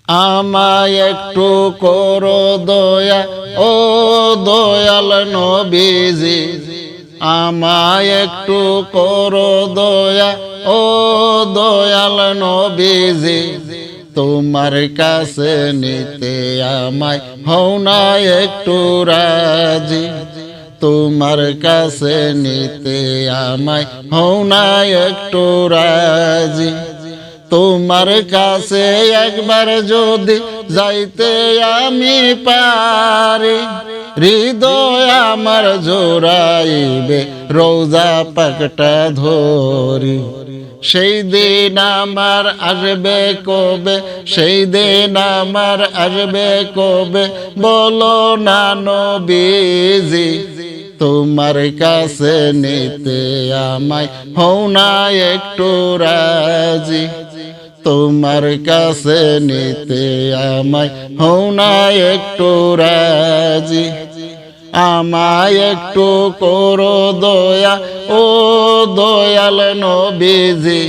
আমায় একটু করো দয়া ও দয়াল নবীজি, আমায় একটু করো দয়া ও দয়াল নবীজি, তোমার কাছে নিতে আমায় হও না একটু রাজি, তোমার কাছে নিতে আমায় হও না একটু রাজি। তোমার কাছে একবার যদি যাইতে আমি পারি, হৃদয় আমার জোড়াইবে রোজা পাকটা ধরি। সেই দিন আমার আসবে কবে, সেই দিন আমার আসবে কবে, বলো না নবীজি, তোমার কাছে নিতে আমায় হও না একটু রাজি, তোমার কাছে নিতে আমায় হও না একটু রাজি। আমায় একটু করো দয়া ও দয়াল নবীজি,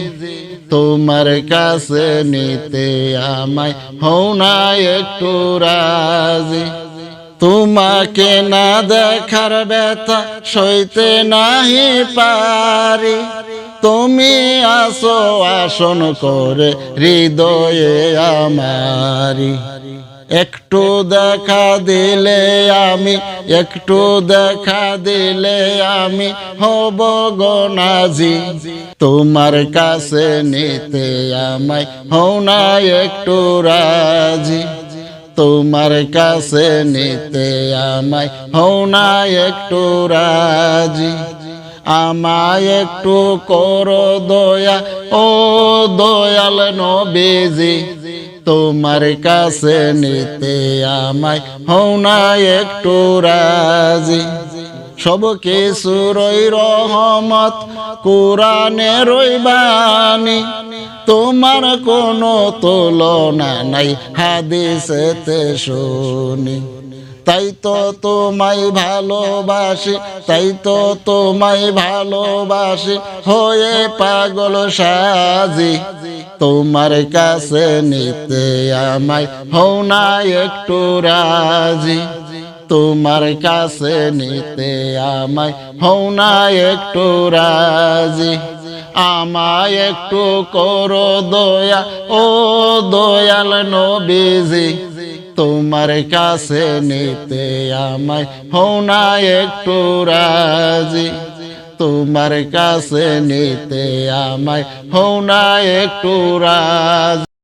তোমার কাছে নিতে আমায় হও না একটু রাজি। তোমাকে না দেখার ব্যথা সইতে নাহি পারি, তুমি আসো আসন করে হৃদয়ে আমারি। একটু দেখা দিলে আমি, একটু দেখা দিলে আমি হব গনাজি, তোমার কাছে নিতে আমায় হও না একটু রাজি, তোমার কাছে নিতে আমায় হও না একটু রাজি। আমায় একটু করো দয়া ও দয়াল নবীজি, তোমার কাছে নিতে আমায় হও না একটু রাজি। সব কিছুরই রহমত কুরআনেরই বাণী, তোমার কোনো তুলনা নাই হাদিসেতে শুনি। তাই তো তোমায় ভালোবাসি, তাই তো তোমায় ভালোবাসি, হয়ে পাগল সাজি, তোমার কাছে নিতে আমায় হও না একটু রাজি, তোমার কাছে নিতে আমায় হও না একটু রাজি। আমায় একটু করো দয়া ও দয়াল নবীজি, তোমার কাছে নিতে আমায় হও না একটু রাজি, তোমার কাছে নিতে আমায় হও না একটু রাজি।